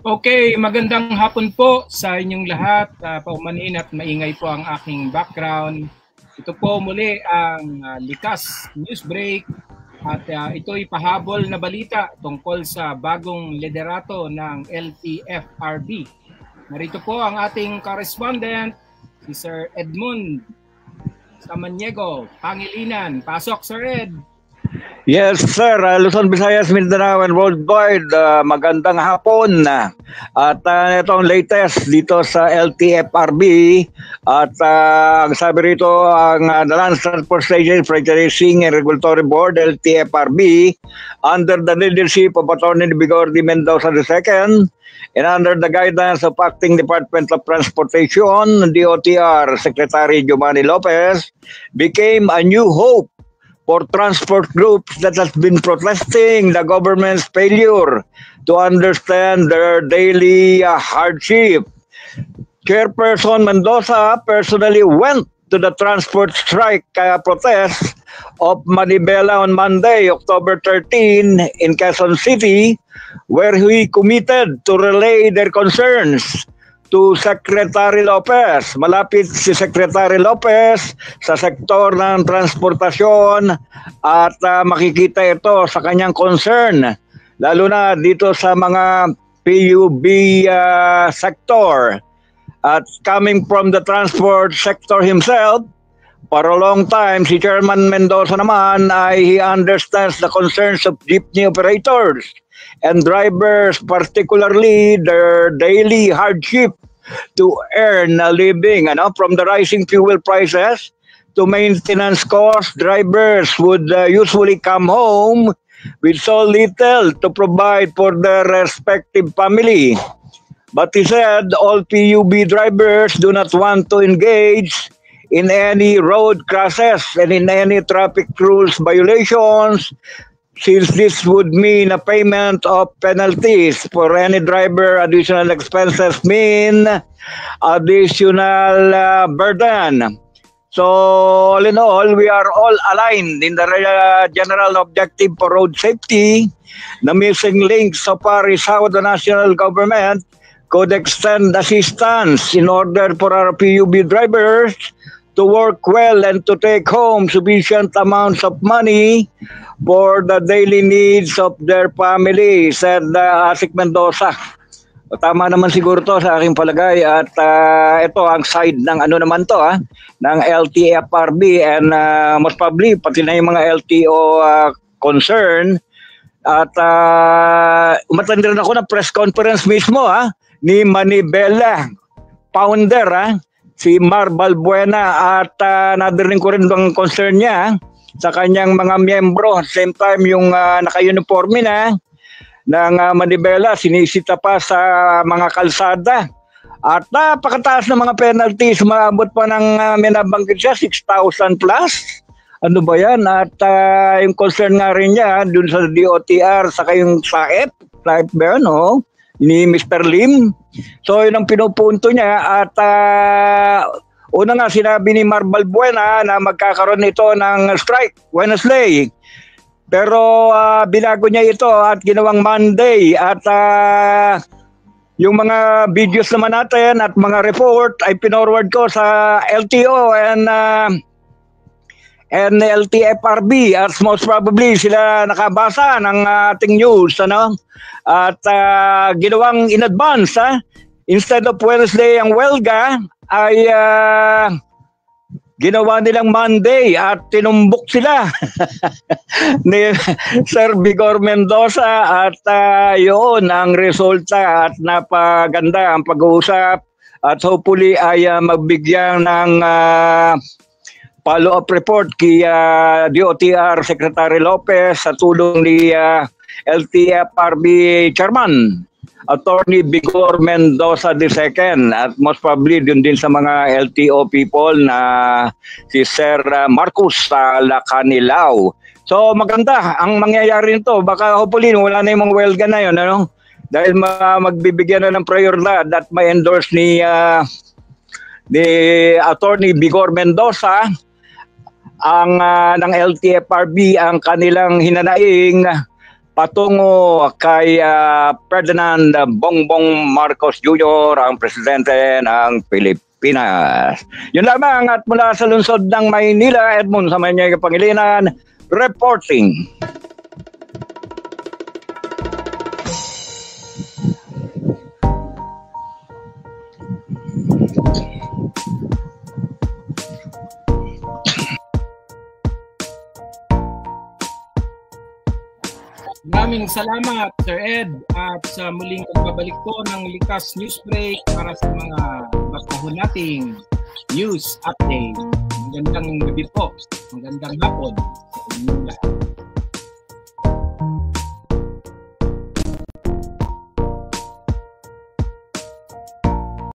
Okay, magandang hapon po sa inyong lahat. Paumanhin at maingay po ang aking background. Ito po muli ang Likas News Break at ito'y pahabol na balita tungkol sa bagong liderato ng LTFRB. Narito po ang ating correspondent, si Sir Edmund Samaniego, Pangilinan. Pasok, Sir Ed. Yes, sir. Luzon, Visayas, Mindanao, and worldwide. Magandang hapon. At ito ang latest dito sa LTFRB. At ang sabi rito, ang the Land Transportation Franchising and Regulatory Board, LTFRB, under the leadership of Attorney Vigor D. Mendoza II, and under the guidance of Acting Department of Transportation, DOTR Secretary Giovanni Lopez, became a new hope for transport groups that has been protesting the government's failure to understand their daily hardship. Chairperson Mendoza personally went to the transport strike protest of Manibela on Monday, October 13 in Quezon City, where he committed to relay their concerns to Secretary Lopez. Malapit si Secretary Lopez sa sektor ng transportasyon at makikita ito sa kanyang concern, lalo na dito sa mga PUB sector. At coming from the transport sector himself, for a long time, si Chairman Mendoza naman ay he understands the concerns of jeepney operators and drivers, particularly their daily hardship to earn a living. From the rising fuel prices to maintenance costs, drivers would usually come home with so little to provide for their respective family. But he said all PUB drivers do not want to engage in any road crosses and in any traffic rules violations, since this would mean a payment of penalties for any driver. Additional expenses mean additional burden. So all in all, we are all aligned in the general objective for road safety. The missing link so far is how the national government could extend assistance in order for our PUB drivers to work well and to take home sufficient amounts of money for the daily needs of their family, said Asik Mendoza. Tama naman siguro to sa aking palagay, at ito ang side ng naman to ng LTFRB and most probably pati na yung mga LTO concern. At umatend rin ako ng press conference mismo ni Manibela founder si Mar Balbuena, at nadirin ko rin ang concern niya sa kanyang mga miyembro. Same time yung naka-uniforme na ng Manibela, sinisita pa sa mga kalsada. At napakataas ng mga penalties, maabot pa ng minabanggit siya, 6,000 plus. Ano ba yan? At yung concern nga rin niya dun sa DOTR, saka yung SAEP ba yun, ni Mr. Lim. So yun ang pinupunto niya, at una nga sinabi ni Mar Balbuena na magkakaroon ito ng strike Wednesday. Pero binago niya ito at ginawang Monday, at yung mga videos naman natin at mga report ay pinorward ko sa LTO and LTFRB, at most probably sila nakabasa ng ating news, at ginawang in advance. Instead of Wednesday ang welga ay ginawa nilang Monday at tinumbok sila ni Sir Vigor Mendoza, at yun ang resulta, at napaganda ang pag-uusap, at hopefully ay magbigyan ng follow-up report kay DOTR Secretary Lopez sa tulong ni LTFRB Chairman Attorney Vigor Mendoza II, at most probably din sa mga LTO people na si Sir Marcos Lacanilao. So maganda ang mangyayari nito. Baka hopefully wala na yung mga welga na yun, dahil magbibigyan na ng prioridad at may endorse ni Attorney Vigor Mendoza ang ng LTFRB ang kanilang hinanaing patungo kay Ferdinand Bongbong Marcos Jr., ang presidente ng Pilipinas. Yun lamang, at mula sa lungsod ng Maynila, Edmund Samaniego Pangilinan, reporting. Maraming salamat, Sir Ed, at sa muling pagbabalik po ng Likas Newsbreak para sa mga basahon nating news update. Magandang gabi po, magandang hapon sa inyong lahat.